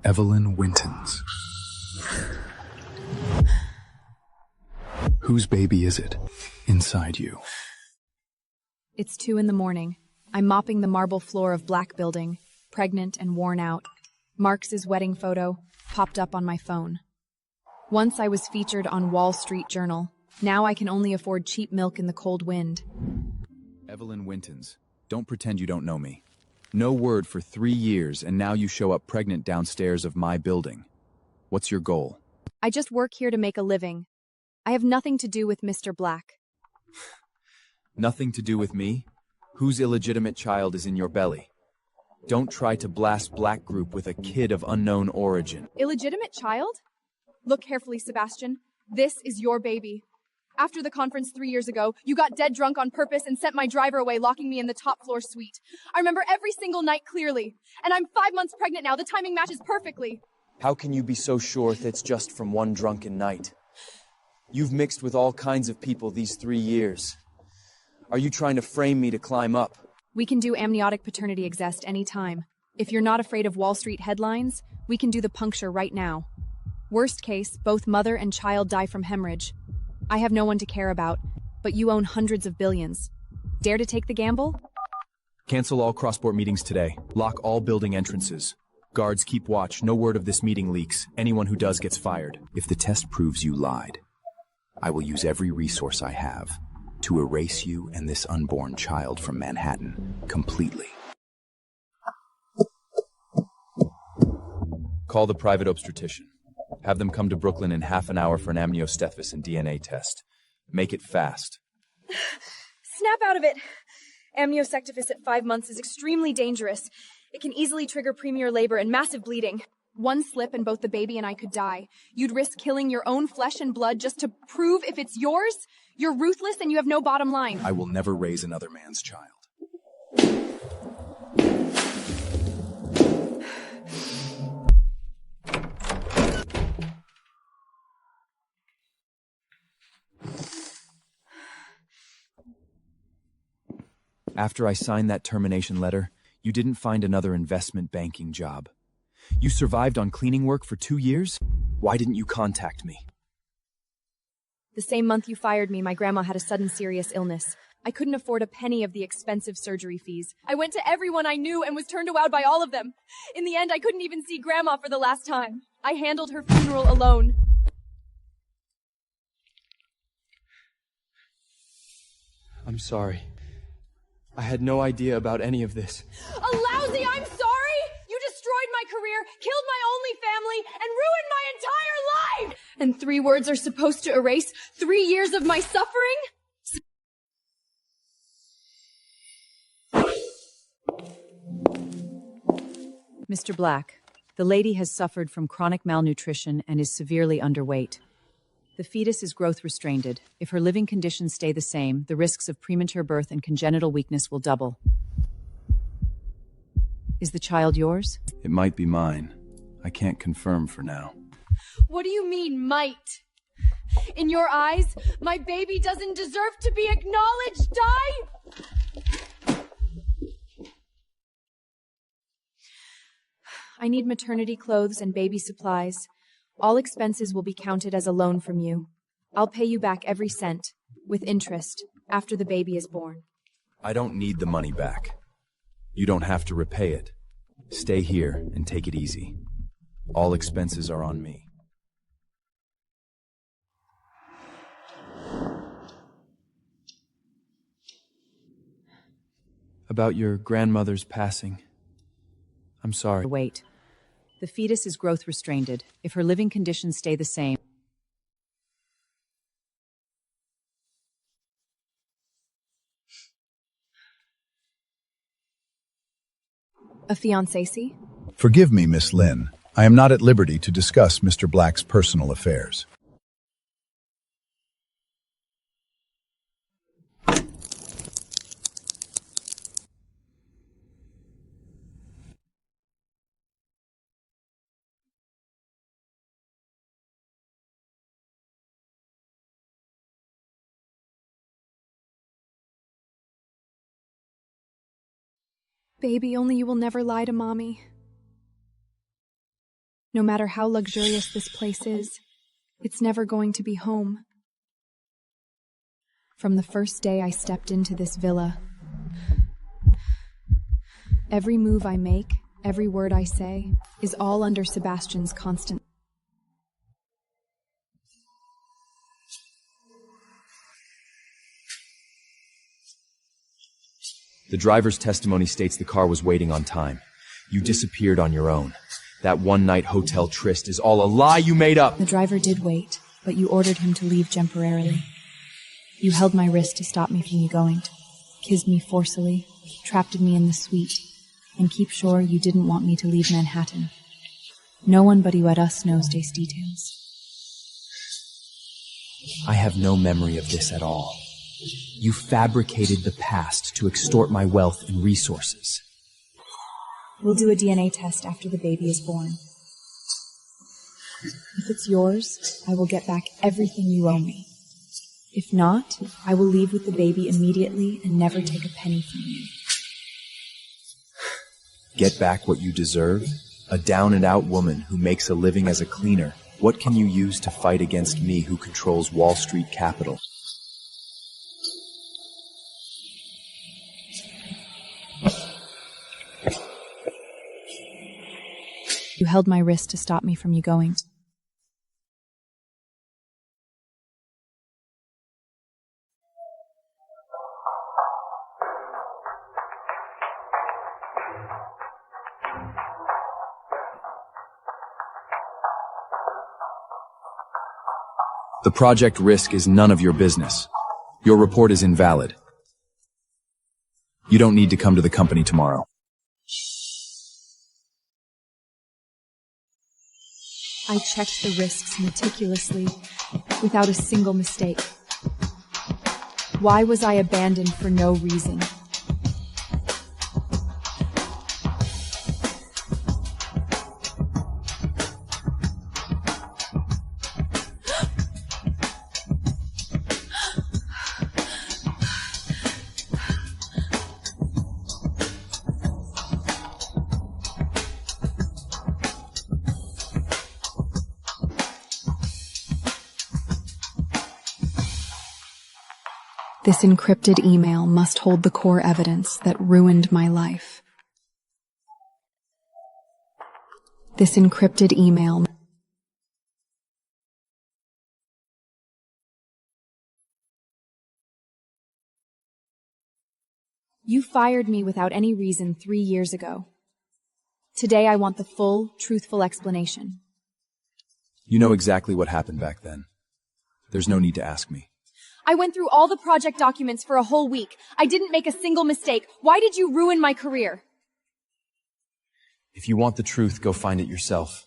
Evelyn Wintons. Whose baby is it inside you? It's 2 in the morning. I'm mopping the marble floor of Black Building, pregnant and worn out. Marx's wedding photo popped up on my phone. Once I was featured on Wall Street Journal. Now I can only afford cheap milk in the cold wind. Evelyn Wintons, don't pretend you don't know me. No word for 3 years, and now you show up pregnant downstairs of my building. What's your goal? I just work here to make a living. I have nothing to do with Mr. Black. Nothing to do with me? Whose illegitimate child is in your belly? Don't try to blast Black Group with a kid of unknown origin. Illegitimate child? Look carefully, Sebastian. This is your baby. After the conference 3 years ago, you got dead drunk on purpose and sent my driver away, locking me in the top floor suite. I remember every single night clearly. And I'm 5 months pregnant now. The timing matches perfectly. How can you be so sure that's just from one drunken night? You've mixed with all kinds of people these 3 years. Are you trying to frame me to climb up? We can do amniotic paternity exist anytime. If you're not afraid of Wall Street headlines, we can do the puncture right now. Worst case, both mother and child die from hemorrhage. I have no one to care about, but you own hundreds of billions. Dare to take the gamble? Cancel all cross-port meetings today. Lock all building entrances. Guards, keep watch. No word of this meeting leaks. Anyone who does gets fired. If the test proves you lied, I will use every resource I have to erase you and this unborn child from Manhattan completely. Call the private obstetrician. Have them come to Brooklyn in half an hour for an amniocentesis and DNA test. Make it fast. Snap out of it. Amniocentesis at 5 months is extremely dangerous. It can easily trigger premature labor and massive bleeding. One slip and both the baby and I could die. You'd risk killing your own flesh and blood just to prove if it's yours? You're ruthless and you have no bottom line. I will never raise another man's child. After I signed that termination letter, you didn't find another investment banking job. You survived on cleaning work for 2 years? Why didn't you contact me? The same month you fired me, my grandma had a sudden serious illness. I couldn't afford a penny of the expensive surgery fees. I went to everyone I knew and was turned away by all of them. In the end, I couldn't even see Grandma for the last time. I handled her funeral alone. I'm sorry. I had no idea about any of this. A lousy I'm sorry? You destroyed my career, killed my only family, and ruined my entire life! And 3 words are supposed to erase 3 years of my suffering? Mr. Black, the lady has suffered from chronic malnutrition and is severely underweight. The fetus is growth restrained. If her living conditions stay the same, the risks of premature birth and congenital weakness will double. Is the child yours? It might be mine. I can't confirm for now. What do you mean, might? In your eyes, my baby doesn't deserve to be acknowledged, die? I need maternity clothes and baby supplies. All expenses will be counted as a loan from you. I'll pay you back every cent, with interest, after the baby is born. I don't need the money back. You don't have to repay it. Stay here and take it easy. All expenses are on me. About your grandmother's passing. I'm sorry. Wait. The fetus is growth restrained. If her living conditions stay the same. A fiancé? Forgive me, Miss Lynn. I am not at liberty to discuss Mr. Black's personal affairs. Baby, only you will never lie to Mommy. No matter how luxurious this place is, it's never going to be home. From the first day I stepped into this villa, every move I make, every word I say, is all under Sebastian's constant. The driver's testimony states the car was waiting on time. You disappeared on your own. That one-night hotel tryst is all a lie you made up. The driver did wait, but you ordered him to leave temporarily. You held my wrist to stop me from you going, kissed me forcefully, trapped me in the suite, and keep sure you didn't want me to leave Manhattan. No one but you at us knows these details. I have no memory of this at all. You fabricated the past to extort my wealth and resources. We'll do a DNA test after the baby is born. If it's yours, I will get back everything you owe me. If not, I will leave with the baby immediately and never take a penny from you. Get back what you deserve? A down-and-out woman who makes a living as a cleaner. What can you use to fight against me who controls Wall Street capital? You held my wrist to stop me from you going. The project risk is none of your business. Your report is invalid. You don't need to come to the company tomorrow. I checked the risks meticulously, without a single mistake. Why was I abandoned for no reason? This encrypted email must hold the core evidence that ruined my life. This encrypted email. You fired me without any reason 3 years ago. Today I want the full, truthful explanation. You know exactly what happened back then. There's no need to ask me. I went through all the project documents for a whole week. I didn't make a single mistake. Why did you ruin my career? If you want the truth, go find it yourself.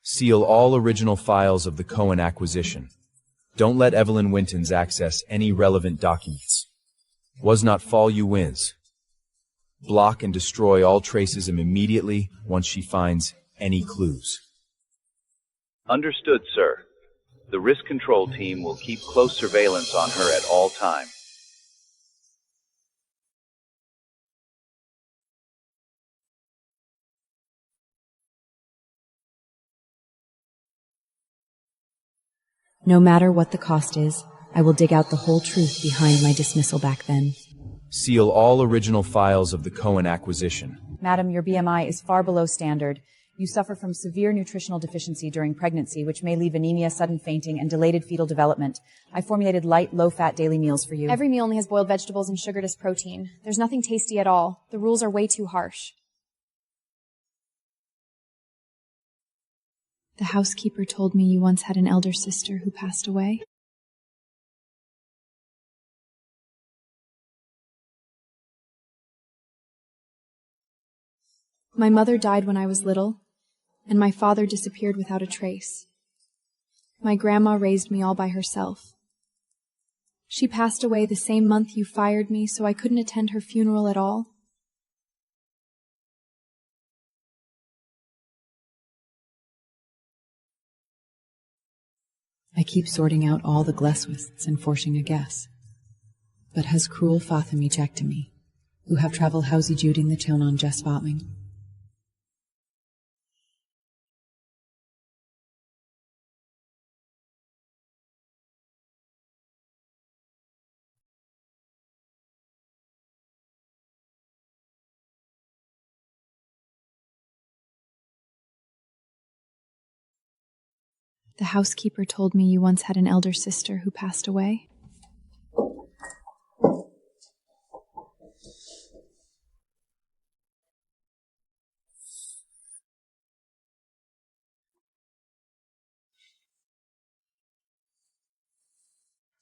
Seal all original files of the Cohen acquisition. Don't let Evelyn Wintons access any relevant documents. Was not fall you wins. Block and destroy all traces immediately once she finds any clues. Understood, sir. The risk control team will keep close surveillance on her at all times. No matter what the cost is, I will dig out the whole truth behind my dismissal back then. Seal all original files of the Cohen acquisition. Madam, your BMI is far below standard. You suffer from severe nutritional deficiency during pregnancy, which may leave anemia, sudden fainting, and delayed fetal development. I formulated light, low-fat daily meals for you. Every meal only has boiled vegetables and sugarless protein. There's nothing tasty at all. The rules are way too harsh. The housekeeper told me you once had an elder sister who passed away. My mother died when I was little, and my father disappeared without a trace. My grandma raised me all by herself. She passed away the same month you fired me, so I couldn't attend her funeral at all. I keep sorting out all the Gleswists and forcing a guess. But has cruel Fathom ejected me, who have travel housie Juding the tone on Jess Vatling. The housekeeper told me you once had an elder sister who passed away.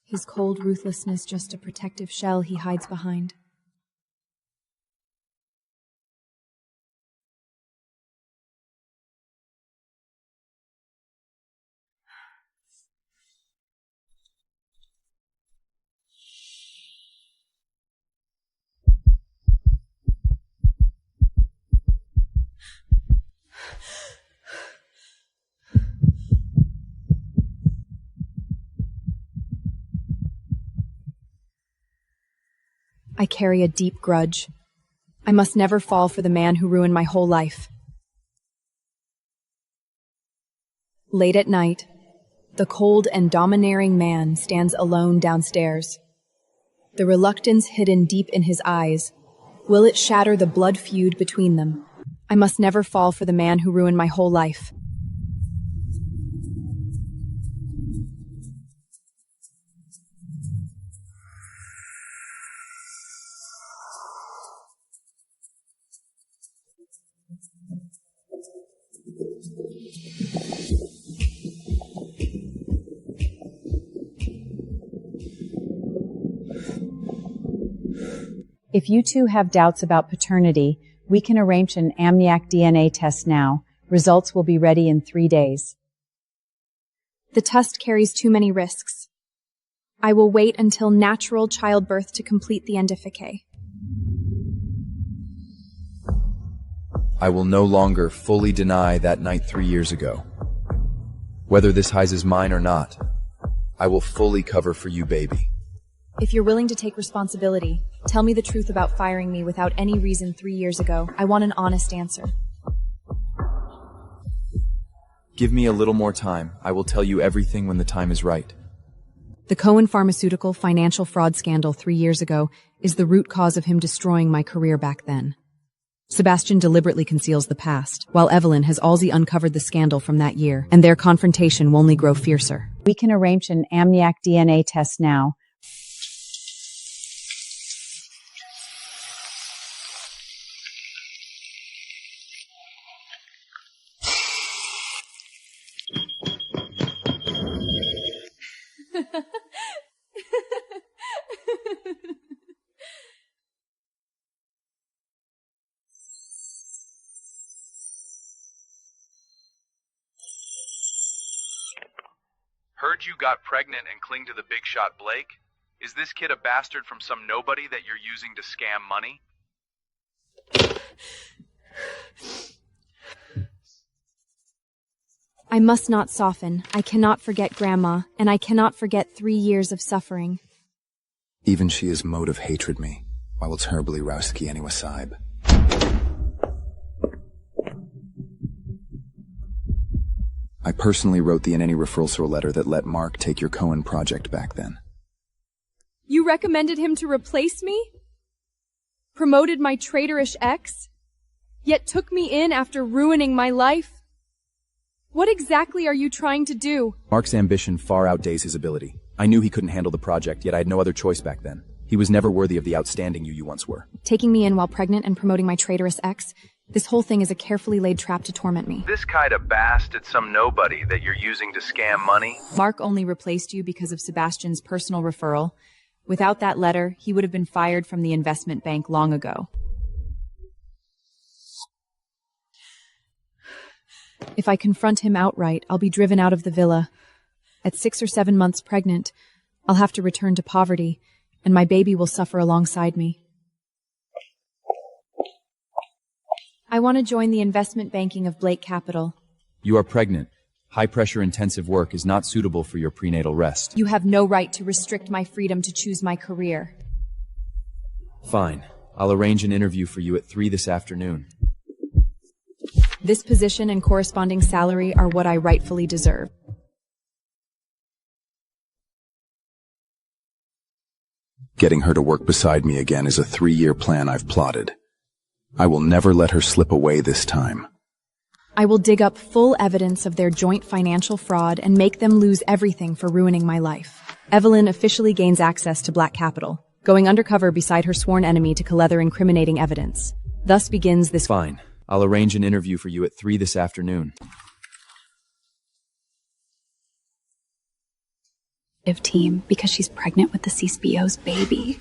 His cold ruthlessness just a protective shell he hides behind. I carry a deep grudge. I must never fall for the man who ruined my whole life. Late at night, the cold and domineering man stands alone downstairs. The reluctance hidden deep in his eyes, will it shatter the blood feud between them? I must never fall for the man who ruined my whole life. If you two have doubts about paternity, we can arrange an amniotic DNA test now. Results will be ready in 3 days. The test carries too many risks. I will wait until natural childbirth to complete the endificate. I will no longer fully deny that night 3 years ago. Whether this hides is mine or not, I will fully cover for you, baby. If you're willing to take responsibility, tell me the truth about firing me without any reason 3 years ago. I want an honest answer. Give me a little more time. I will tell you everything when the time is right. The Cohen Pharmaceutical financial fraud scandal 3 years ago is the root cause of him destroying my career back then. Sebastian deliberately conceals the past, while Evelyn has already uncovered the scandal from that year, and their confrontation will only grow fiercer. We can arrange an amniotic DNA test now. Heard you got pregnant and cling to the big shot Blake? Is this kid a bastard from some nobody that you're using to scam money? I must not soften. I cannot forget Grandma, and I cannot forget 3 years of suffering. Even she is motive hatred me. Why will terribly Rowski any wasaib? I personally wrote the any referral letter that let Mark take your Cohen project back then. You recommended him to replace me? Promoted my traitorish ex? Yet took me in after ruining my life? What exactly are you trying to do? Mark's ambition far outdays his ability. I knew he couldn't handle the project, yet I had no other choice back then. He was never worthy of the outstanding you once were. Taking me in while pregnant and promoting my traitorous ex? This whole thing is a carefully laid trap to torment me. This kind of bastard some nobody that you're using to scam money? Mark only replaced you because of Sebastian's personal referral. Without that letter, he would have been fired from the investment bank long ago. If I confront him outright, I'll be driven out of the villa. At 6 or 7 months pregnant, I'll have to return to poverty, and my baby will suffer alongside me. I want to join the investment banking of Blake Capital. You are pregnant. High-pressure intensive work is not suitable for your prenatal rest. You have no right to restrict my freedom to choose my career. Fine. I'll arrange an interview for you at 3 this afternoon. This position and corresponding salary are what I rightfully deserve. Getting her to work beside me again is a 3-year plan I've plotted. I will never let her slip away this time. I will dig up full evidence of their joint financial fraud and make them lose everything for ruining my life. Evelyn officially gains access to Black Capital, going undercover beside her sworn enemy to collect incriminating evidence. Thus begins this— Fine. I'll arrange an interview for you at 3 this afternoon. team because she's pregnant with the CEO's baby.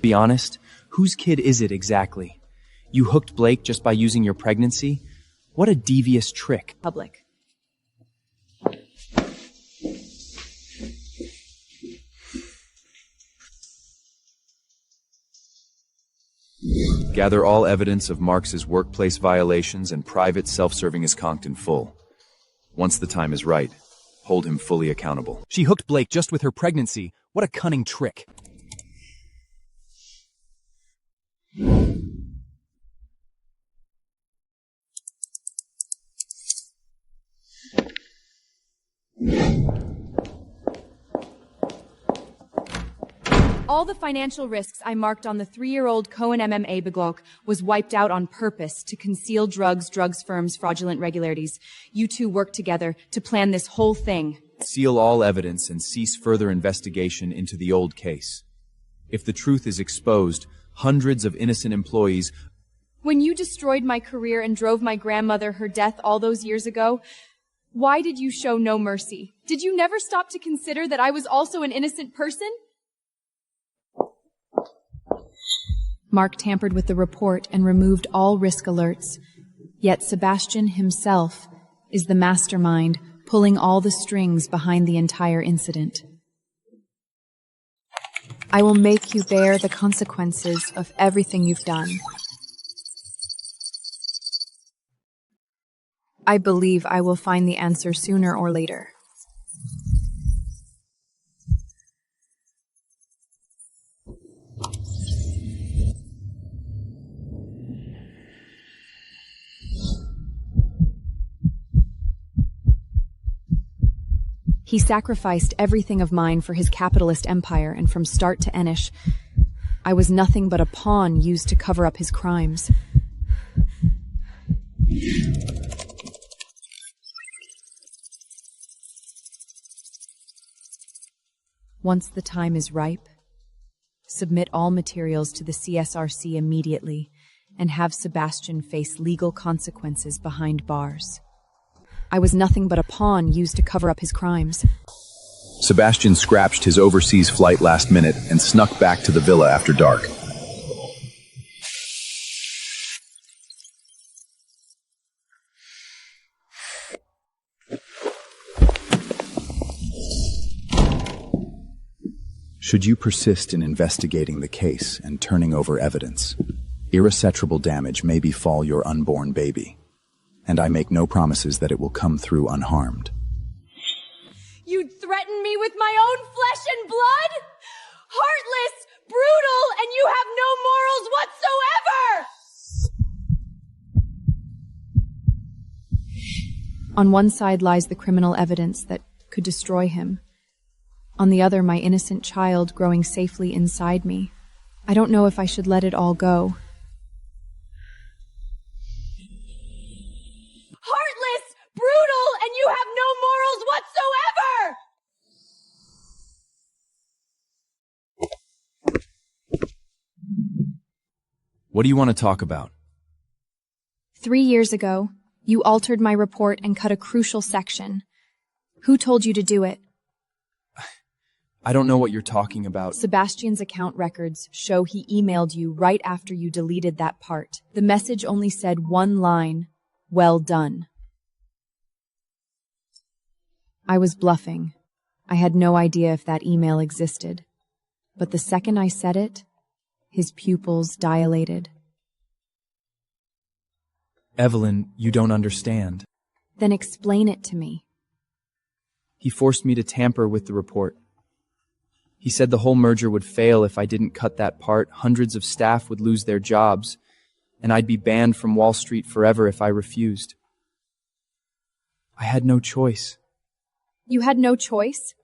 Be honest, whose kid is it exactly? You hooked Blake just by using your pregnancy? What a devious trick. Public. Gather all evidence of Marx's workplace violations and private self-serving is conked in full. Once the time is right, hold him fully accountable. She hooked Blake just with her pregnancy. What a cunning trick. All the financial risks I marked on the 3-year-old Cohen MMA Beglock was wiped out on purpose to conceal drugs firms' fraudulent regularities. You two worked together to plan this whole thing. Seal all evidence and cease further investigation into the old case. If the truth is exposed, hundreds of innocent employees— When you destroyed my career and drove my grandmother her death all those years ago, why did you show no mercy? Did you never stop to consider that I was also an innocent person? Mark tampered with the report and removed all risk alerts. Yet Sebastian himself is the mastermind pulling all the strings behind the entire incident. I will make you bear the consequences of everything you've done. I believe I will find the answer sooner or later. He sacrificed everything of mine for his capitalist empire, and from start to finish, I was nothing but a pawn used to cover up his crimes. Once the time is ripe, submit all materials to the CSRC immediately and have Sebastian face legal consequences behind bars. I was nothing but a pawn used to cover up his crimes. Sebastian scratched his overseas flight last minute and snuck back to the villa after dark. Should you persist in investigating the case and turning over evidence, irreparable damage may befall your unborn baby, and I make no promises that it will come through unharmed. You'd threaten me with my own flesh and blood? Heartless, brutal, and you have no morals whatsoever! On one side lies the criminal evidence that could destroy him. On the other, my innocent child growing safely inside me. I don't know if I should let it all go. Heartless, brutal, and you have no morals whatsoever! What do you want to talk about? 3 years ago, you altered my report and cut a crucial section. Who told you to do it? I don't know what you're talking about. Sebastian's account records show he emailed you right after you deleted that part. The message only said one line, "Well done." I was bluffing. I had no idea if that email existed. But the second I said it, his pupils dilated. Evelyn, you don't understand. Then explain it to me. He forced me to tamper with the report. He said the whole merger would fail if I didn't cut that part, hundreds of staff would lose their jobs, and I'd be banned from Wall Street forever if I refused. I had no choice. You had no choice?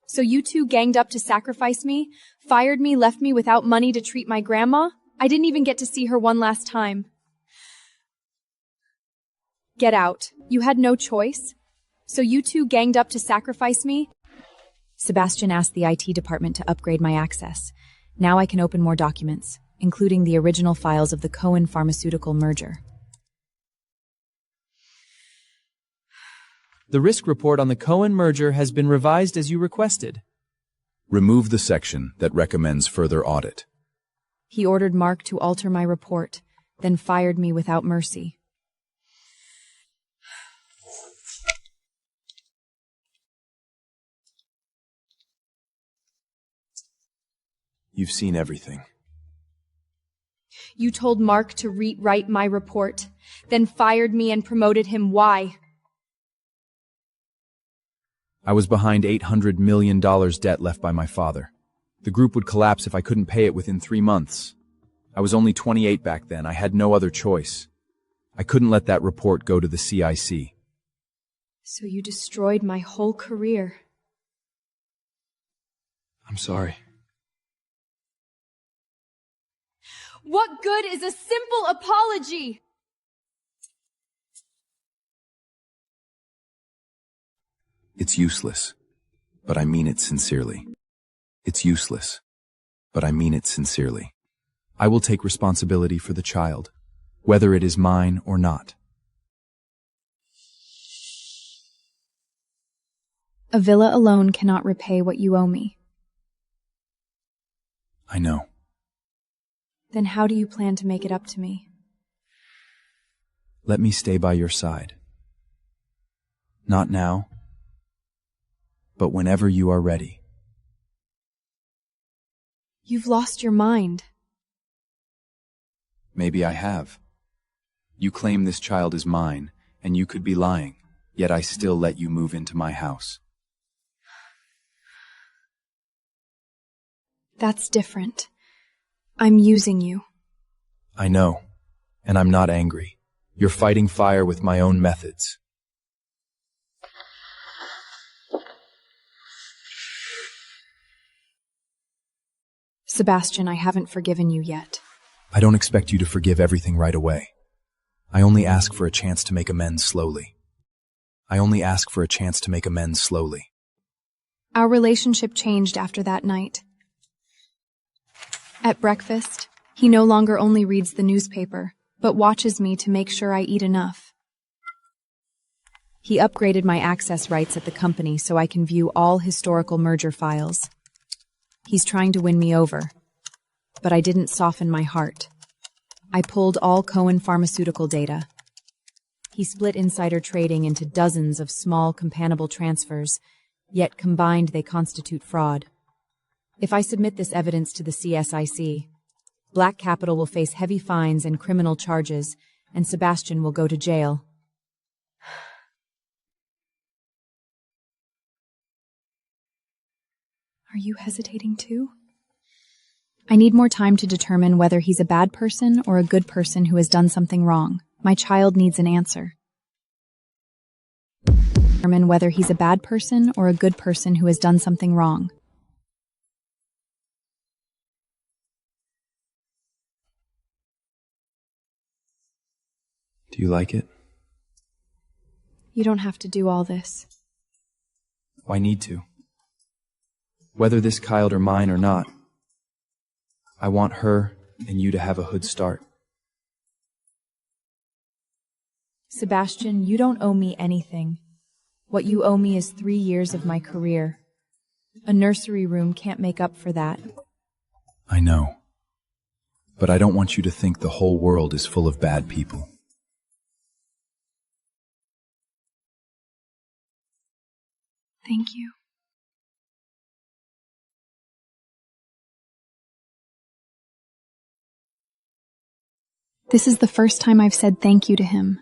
So you two ganged up to sacrifice me, fired me, left me without money to treat my grandma? I didn't even get to see her one last time. Get out. You had no choice? So you two ganged up to sacrifice me? Sebastian asked the IT department to upgrade my access. Now I can open more documents, including the original files of the Cohen pharmaceutical merger. The risk report on the Cohen merger has been revised as you requested. Remove the section that recommends further audit. He ordered Mark to alter my report, then fired me without mercy. You've seen everything. You told Mark to rewrite my report, then fired me and promoted him. Why? I was behind $800 million debt left by my father. The group would collapse if I couldn't pay it within 3 months. I was only 28 back then. I had no other choice. I couldn't let that report go to the CIC. So you destroyed my whole career. I'm sorry. What good is a simple apology? It's useless, but I mean it sincerely. It's useless, but I mean it sincerely. I will take responsibility for the child, whether it is mine or not. A villa alone cannot repay what you owe me. I know. Then how do you plan to make it up to me? Let me stay by your side. Not now, but whenever you are ready. You've lost your mind. Maybe I have. You claim this child is mine, and you could be lying, yet I still let you move into my house. That's different. I'm using you. I know, and I'm not angry. You're fighting fire with my own methods. Sebastian, I haven't forgiven you yet. I don't expect you to forgive everything right away. I only ask for a chance to make amends slowly. Our relationship changed after that night. At breakfast, he no longer only reads the newspaper, but watches me to make sure I eat enough. He upgraded my access rights at the company so I can view all historical merger files. He's trying to win me over, but I didn't soften my heart. I pulled all Cohen pharmaceutical data. He split insider trading into dozens of small companionable transfers, yet combined they constitute fraud. If I submit this evidence to the CSIC, Black Capital will face heavy fines and criminal charges, and Sebastian will go to jail. Are you hesitating too? I need more time to determine whether he's a bad person or a good person who has done something wrong. My child needs an answer. Determine whether he's a bad person or a good person who has done something wrong. Do you like it? You don't have to do all this. I need to. Whether this child are mine or not, I want her and you to have a good start. Sebastian, you don't owe me anything. What you owe me is 3 years of my career. A nursery room can't make up for that. I know. But I don't want you to think the whole world is full of bad people. Thank you. This is the first time I've said thank you to him.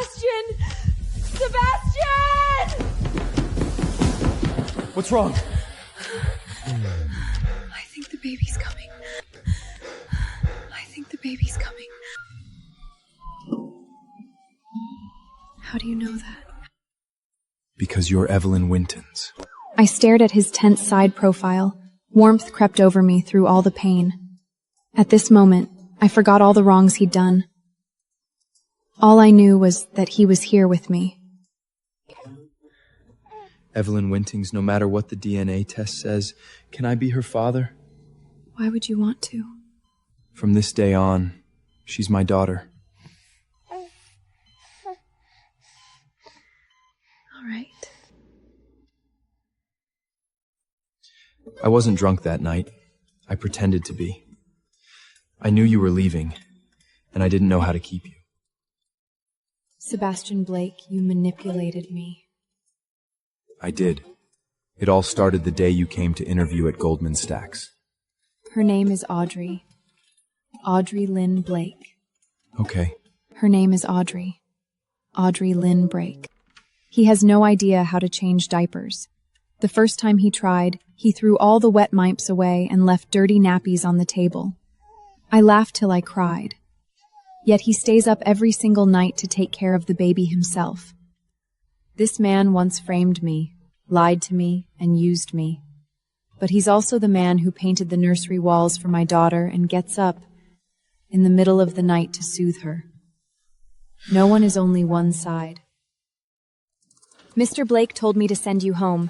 Sebastian! Sebastian! What's wrong? I think the baby's coming. I think the baby's coming. How do you know that? Because you're Evelyn Wintons. I stared at his tense side profile. Warmth crept over me through all the pain. At this moment, I forgot all the wrongs he'd done. All I knew was that he was here with me. Evelyn Wintons, no matter what the DNA test says, can I be her father? Why would you want to? From this day on, she's my daughter. All right. I wasn't drunk that night. I pretended to be. I knew you were leaving, and I didn't know how to keep you. Sebastian Blake, you manipulated me. I did. It all started the day you came to interview at Goldman Sachs. Her name is Audrey. Audrey Lynn Blake. Okay. Her name is Audrey. Audrey Lynn Blake. He has no idea how to change diapers. The first time he tried, he threw all the wet mipes away and left dirty nappies on the table. I laughed till I cried. Yet he stays up every single night to take care of the baby himself. This man once framed me, lied to me, and used me. But he's also the man who painted the nursery walls for my daughter and gets up in the middle of the night to soothe her. No one is only one side. Mr. Blake told me to send you home.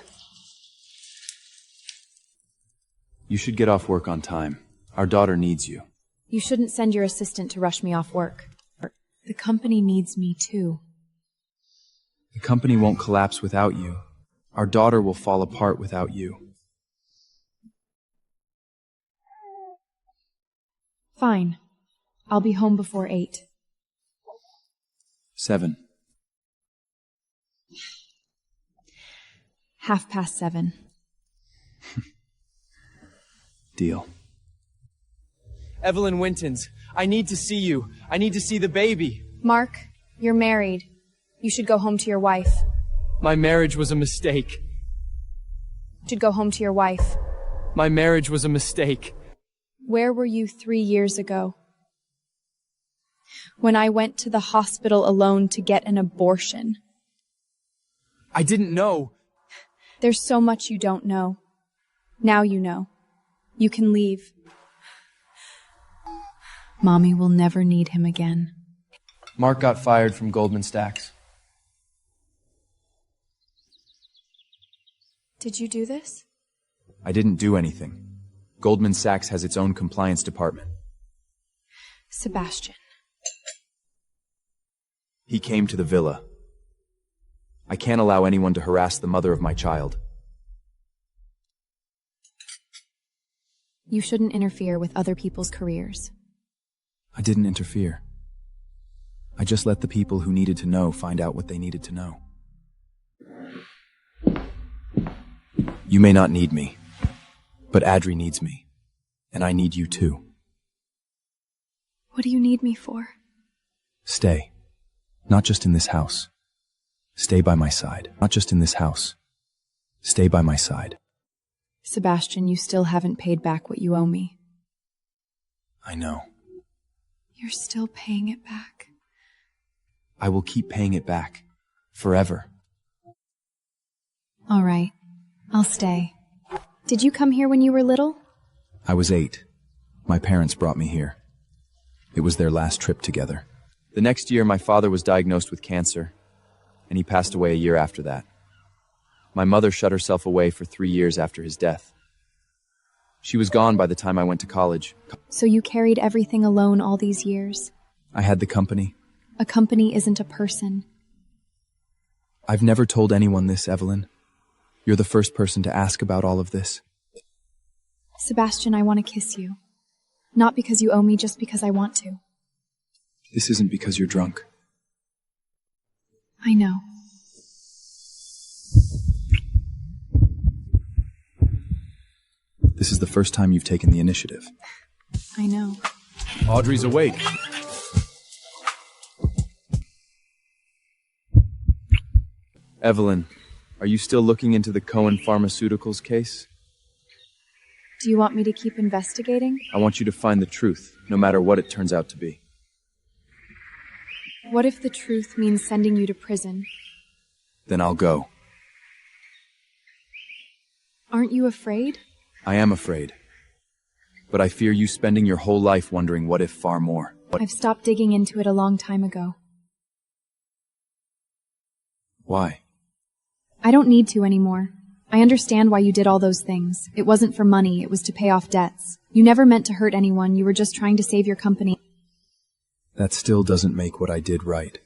You should get off work on time. Our daughter needs you. You shouldn't send your assistant to rush me off work. The company needs me too. The company won't collapse without you. Our daughter will fall apart without you. Fine. I'll be home before 8. 7. 7:30. Deal. Evelyn Wintons, I need to see you. I need to see the baby. Mark, you're married. You should go home to your wife. My marriage was a mistake. You should go home to your wife. My marriage was a mistake. Where were you 3 years ago? When I went to the hospital alone to get an abortion. I didn't know. There's so much you don't know. Now you know. You can leave. Mommy will never need him again. Mark got fired from Goldman Sachs. Did you do this? I didn't do anything. Goldman Sachs has its own compliance department. Sebastian. He came to the villa. I can't allow anyone to harass the mother of my child. You shouldn't interfere with other people's careers. I didn't interfere. I just let the people who needed to know find out what they needed to know. You may not need me, but Audrey needs me, and I need you too. What do you need me for? Stay. Not just in this house. Stay by my side. Not just in this house. Stay by my side. Sebastian, you still haven't paid back what you owe me. I know. You're still paying it back. I will keep paying it back. Forever. All right. I'll stay. Did you come here when you were little? I was 8. My parents brought me here. It was their last trip together. The next year, my father was diagnosed with cancer, and he passed away a year after that. My mother shut herself away for 3 years after his death. She was gone by the time I went to college. So you carried everything alone all these years? I had the company. A company isn't a person. I've never told anyone this, Evelyn. You're the first person to ask about all of this. Sebastian, I want to kiss you. Not because you owe me, just because I want to. This isn't because you're drunk. I know. This is the first time you've taken the initiative. I know. Audrey's awake. Evelyn, are you still looking into the Cohen Pharmaceuticals case? Do you want me to keep investigating? I want you to find the truth, no matter what it turns out to be. What if the truth means sending you to prison? Then I'll go. Aren't you afraid? I am afraid. But I fear you spending your whole life wondering what if far more. I've stopped digging into it a long time ago. Why? I don't need to anymore. I understand why you did all those things. It wasn't for money, it was to pay off debts. You never meant to hurt anyone, you were just trying to save your company. That still doesn't make what I did right.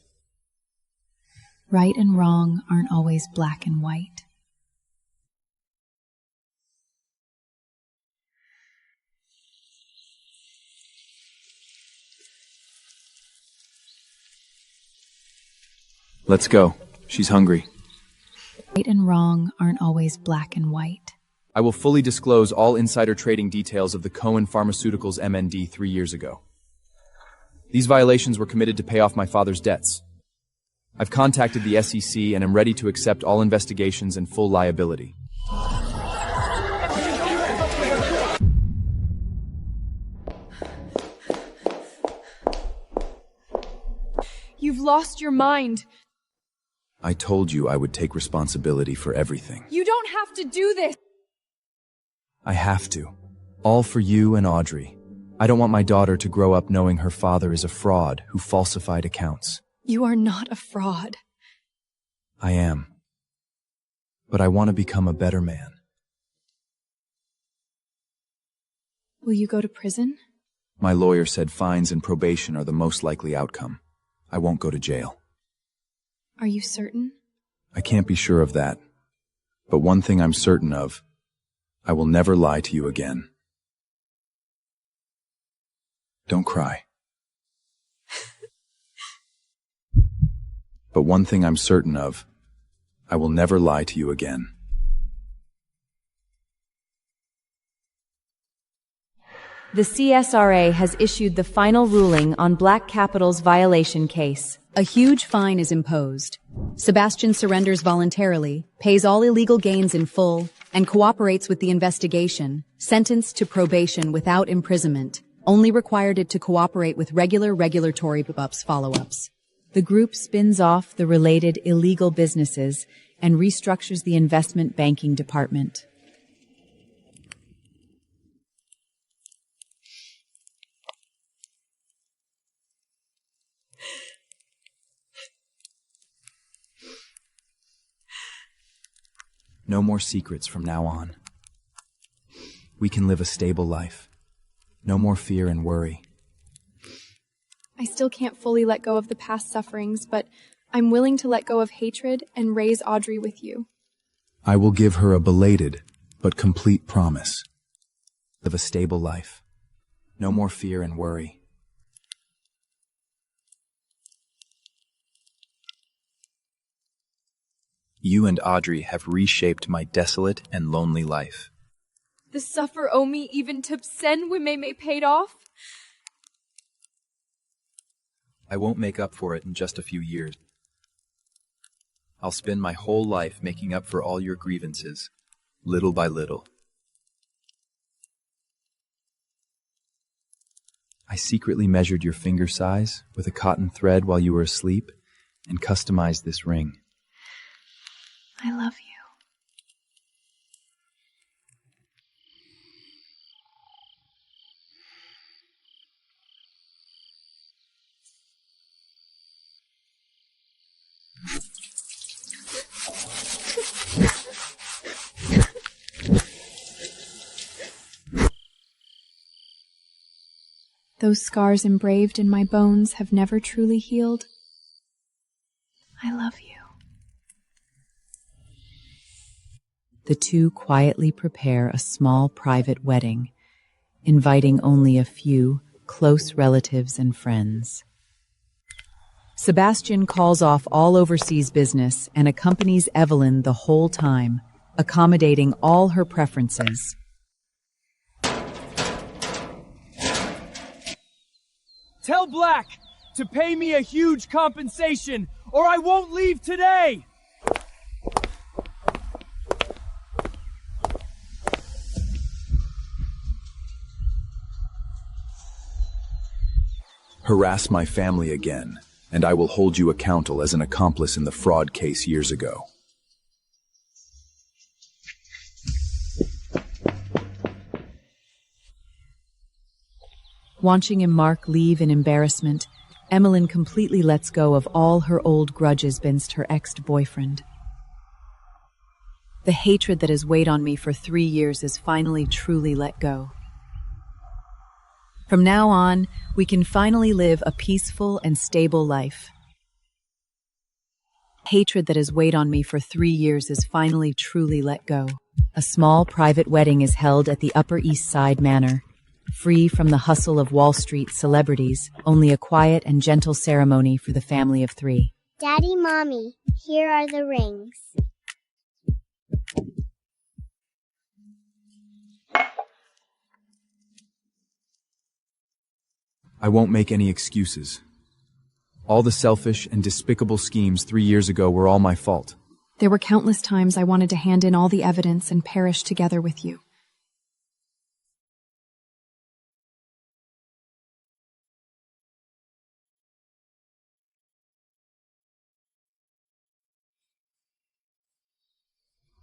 Right and wrong aren't always black and white. Let's go. She's hungry. Right and wrong aren't always black and white. I will fully disclose all insider trading details of the Cohen Pharmaceuticals MND 3 years ago. These violations were committed to pay off my father's debts. I've contacted the SEC and am ready to accept all investigations and full liability. You've lost your mind. I told you I would take responsibility for everything. You don't have to do this. I have to. All for you and Audrey. I don't want my daughter to grow up knowing her father is a fraud who falsified accounts. You are not a fraud. I am. But I want to become a better man. Will you go to prison? My lawyer said fines and probation are the most likely outcome. I won't go to jail. Are you certain? I can't be sure of that. But one thing I'm certain of, I will never lie to you again. Don't cry. But one thing I'm certain of, I will never lie to you again. The CSRA has issued the final ruling on Black Capital's violation case. A huge fine is imposed. Sebastian surrenders voluntarily, pays all illegal gains in full, and cooperates with the investigation, sentenced to probation without imprisonment, only required it to cooperate with regular regulatory follow-ups. The group spins off the related illegal businesses and restructures the investment banking department. No more secrets from now on. We can live a stable life. No more fear and worry. I still can't fully let go of the past sufferings, but I'm willing to let go of hatred and raise Audrey with you. I will give her a belated but complete promise. Live a stable life. No more fear and worry. You and Audrey have reshaped my desolate and lonely life. The suffer owe me even to sen wimeme paid off? I won't make up for it in just a few years. I'll spend my whole life making up for all your grievances, little by little. I secretly measured your finger size with a cotton thread while you were asleep and customized this ring. I love you. Those scars engraved in my bones have never truly healed. I love you. The two quietly prepare a small private wedding, inviting only a few close relatives and friends. Sebastian calls off all overseas business and accompanies Evelyn the whole time, accommodating all her preferences. Tell Black to pay me a huge compensation, or I won't leave today! Harass my family again, and I will hold you accountable as an accomplice in the fraud case years ago. Watching him Mark leave in embarrassment, Evelyn completely lets go of all her old grudges against her ex-boyfriend. The hatred that has weighed on me for 3 years is finally truly let go. From now on, we can finally live a peaceful and stable life. Hatred that has weighed on me for 3 years is finally truly let go. A small private wedding is held at the Upper East Side Manor. Free from the hustle of Wall Street celebrities, only a quiet and gentle ceremony for the family of 3. Daddy, Mommy, here are the rings. I won't make any excuses. All the selfish and despicable schemes 3 years ago were all my fault. There were countless times I wanted to hand in all the evidence and perish together with you.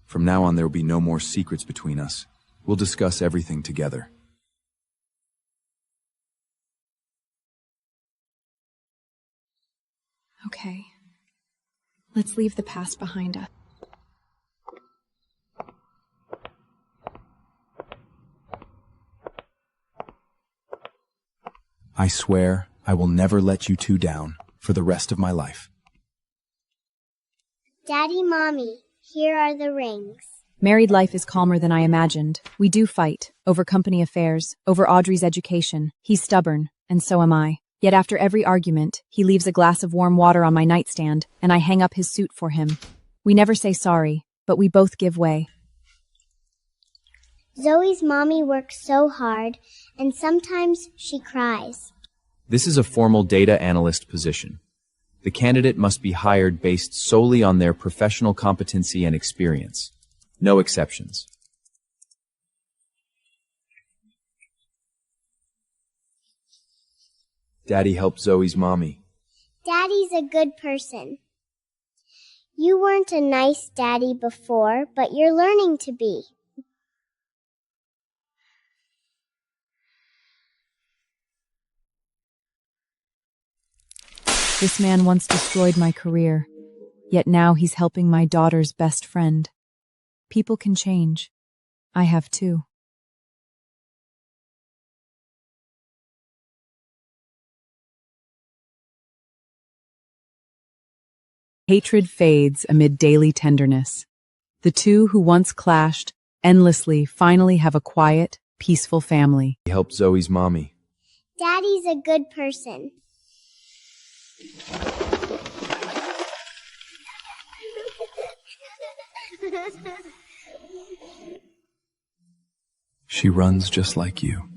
From now on, there will be no more secrets between us. We'll discuss everything together. Okay. Let's leave the past behind us. I swear I will never let you two down for the rest of my life. Daddy, Mommy, here are the rings. Married life is calmer than I imagined. We do fight, over company affairs, over Audrey's education. He's stubborn, and so am I. Yet after every argument, he leaves a glass of warm water on my nightstand, and I hang up his suit for him. We never say sorry, but we both give way. Zoe's mommy works so hard, and sometimes she cries. This is a formal data analyst position. The candidate must be hired based solely on their professional competency and experience. No exceptions. Daddy helped Zoe's mommy. Daddy's a good person. You weren't a nice daddy before, but you're learning to be. This man once destroyed my career, yet now he's helping my daughter's best friend. People can change. I have too. Hatred fades amid daily tenderness. The two who once clashed endlessly finally have a quiet, peaceful family. He helped Zoe's mommy. Daddy's a good person. She runs just like you.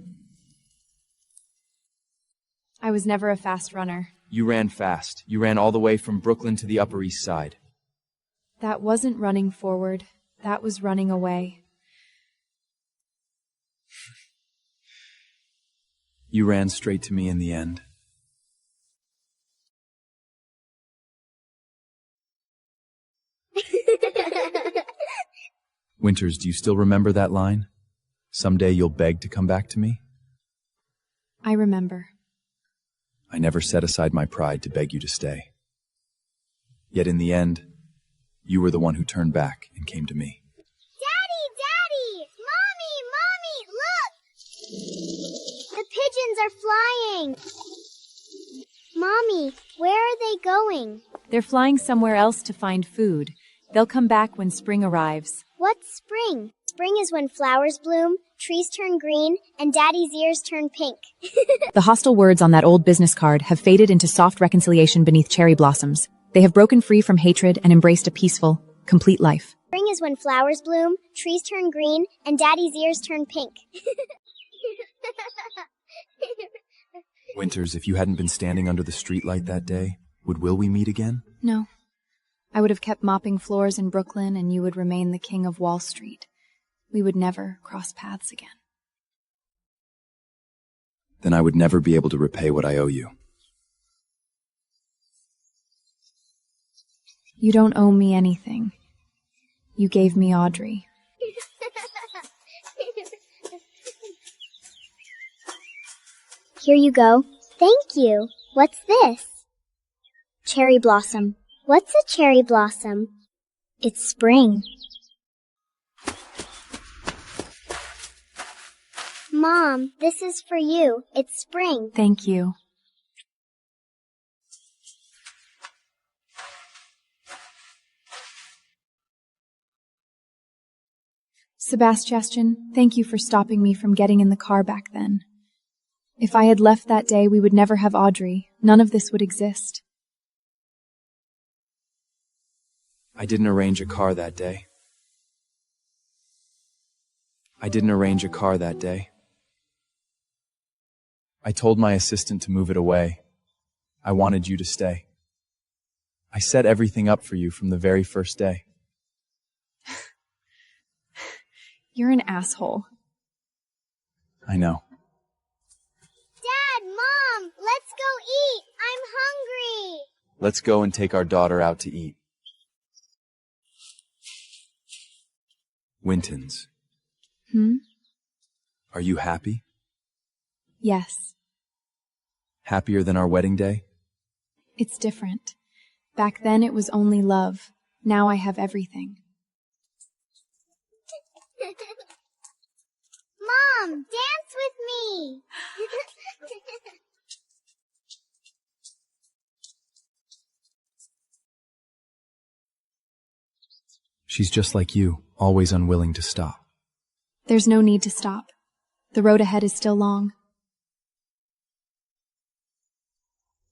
I was never a fast runner. You ran fast. You ran all the way from Brooklyn to the Upper East Side. That wasn't running forward. That was running away. You ran straight to me in the end. Winters, do you still remember that line? Someday you'll beg to come back to me? I remember. I never set aside my pride to beg you to stay. Yet in the end, you were the one who turned back and came to me. Daddy! Mommy! Look! The pigeons are flying! Mommy, where are they going? They're flying somewhere else to find food. They'll come back when spring arrives. What's spring? Spring is when flowers bloom, trees turn green, and Daddy's ears turn pink. The hostile words on that old business card have faded into soft reconciliation beneath cherry blossoms. They have broken free from hatred and embraced a peaceful, complete life. Spring is when flowers bloom, trees turn green, and Daddy's ears turn pink. Winters, if you hadn't been standing under the streetlight that day, will we meet again? No. I would have kept mopping floors in Brooklyn, and you would remain the king of Wall Street. We would never cross paths again. Then I would never be able to repay what I owe you. You don't owe me anything. You gave me Audrey. Here you go. Thank you. What's this? Cherry blossom. What's a cherry blossom? It's spring. Mom, this is for you. It's spring. Thank you. Sebastian, thank you for stopping me from getting in the car back then. If I had left that day, we would never have Audrey. None of this would exist. I didn't arrange a car that day. I told my assistant to move it away. I wanted you to stay. I set everything up for you from the very first day. You're an asshole. I know. Dad, Mom, let's go eat. I'm hungry. Let's go and take our daughter out to eat. Wintons. Are you happy? Yes. Happier than our wedding day? It's different. Back then it was only love. Now I have everything. Mom, dance with me. She's just like you, always unwilling to stop. There's no need to stop. The road ahead is still long.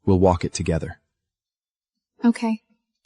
We'll walk it together. Okay.